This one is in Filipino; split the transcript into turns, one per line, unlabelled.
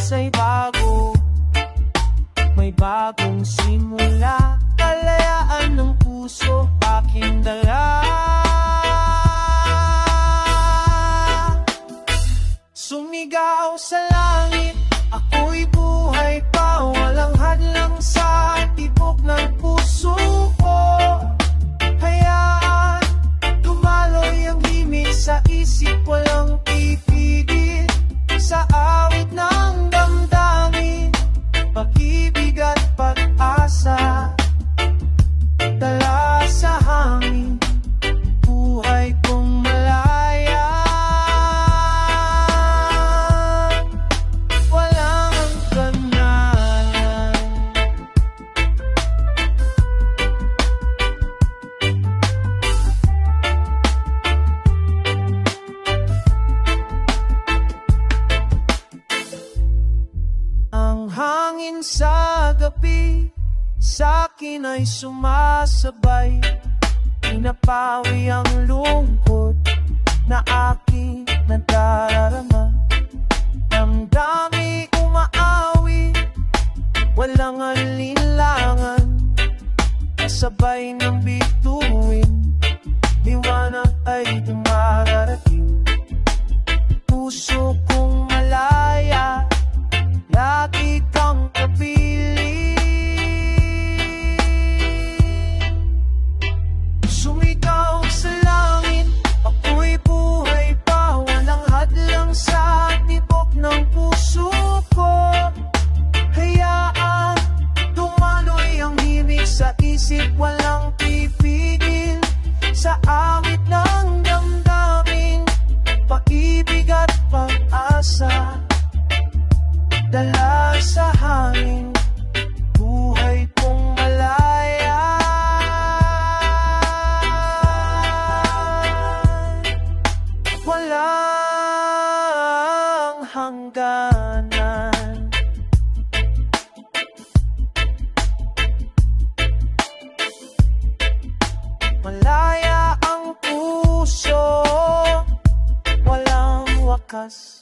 ay bago, may bagong simula. Kalayaan ng puso aking dala. Sumigaw sa langit, ako'y buhay pa, walang hadlang sa tibok ng puso ko. Hayaan dumaloy ang himig sa isip, walang pipigil sa awit ng damdamin, pag-ibig at pag-asa. Dala sa hangin, buhay kong malaya. Walang hangganan. Ang hangin sa gabi sa'kin ay sumasabay, pinapawi ang lungkot na aking nadarama. Damdami umaawi, walang alinlangan, kasabay ng bituin, liwanag ay dumarating. Puso kong malaya, lagi kang kapiling. Sumigaw sa langit, ako'y buhay pa, walang hadlang sa tibok ng puso ko. Hayaan dumaloy ang himig sa isip, walang pipigil sa awit ng damdamin, pag-ibig at pag-asa. Dala sa hangin, buhay kong malaya. Walang hangganan. Malaya ang puso, walang wakas.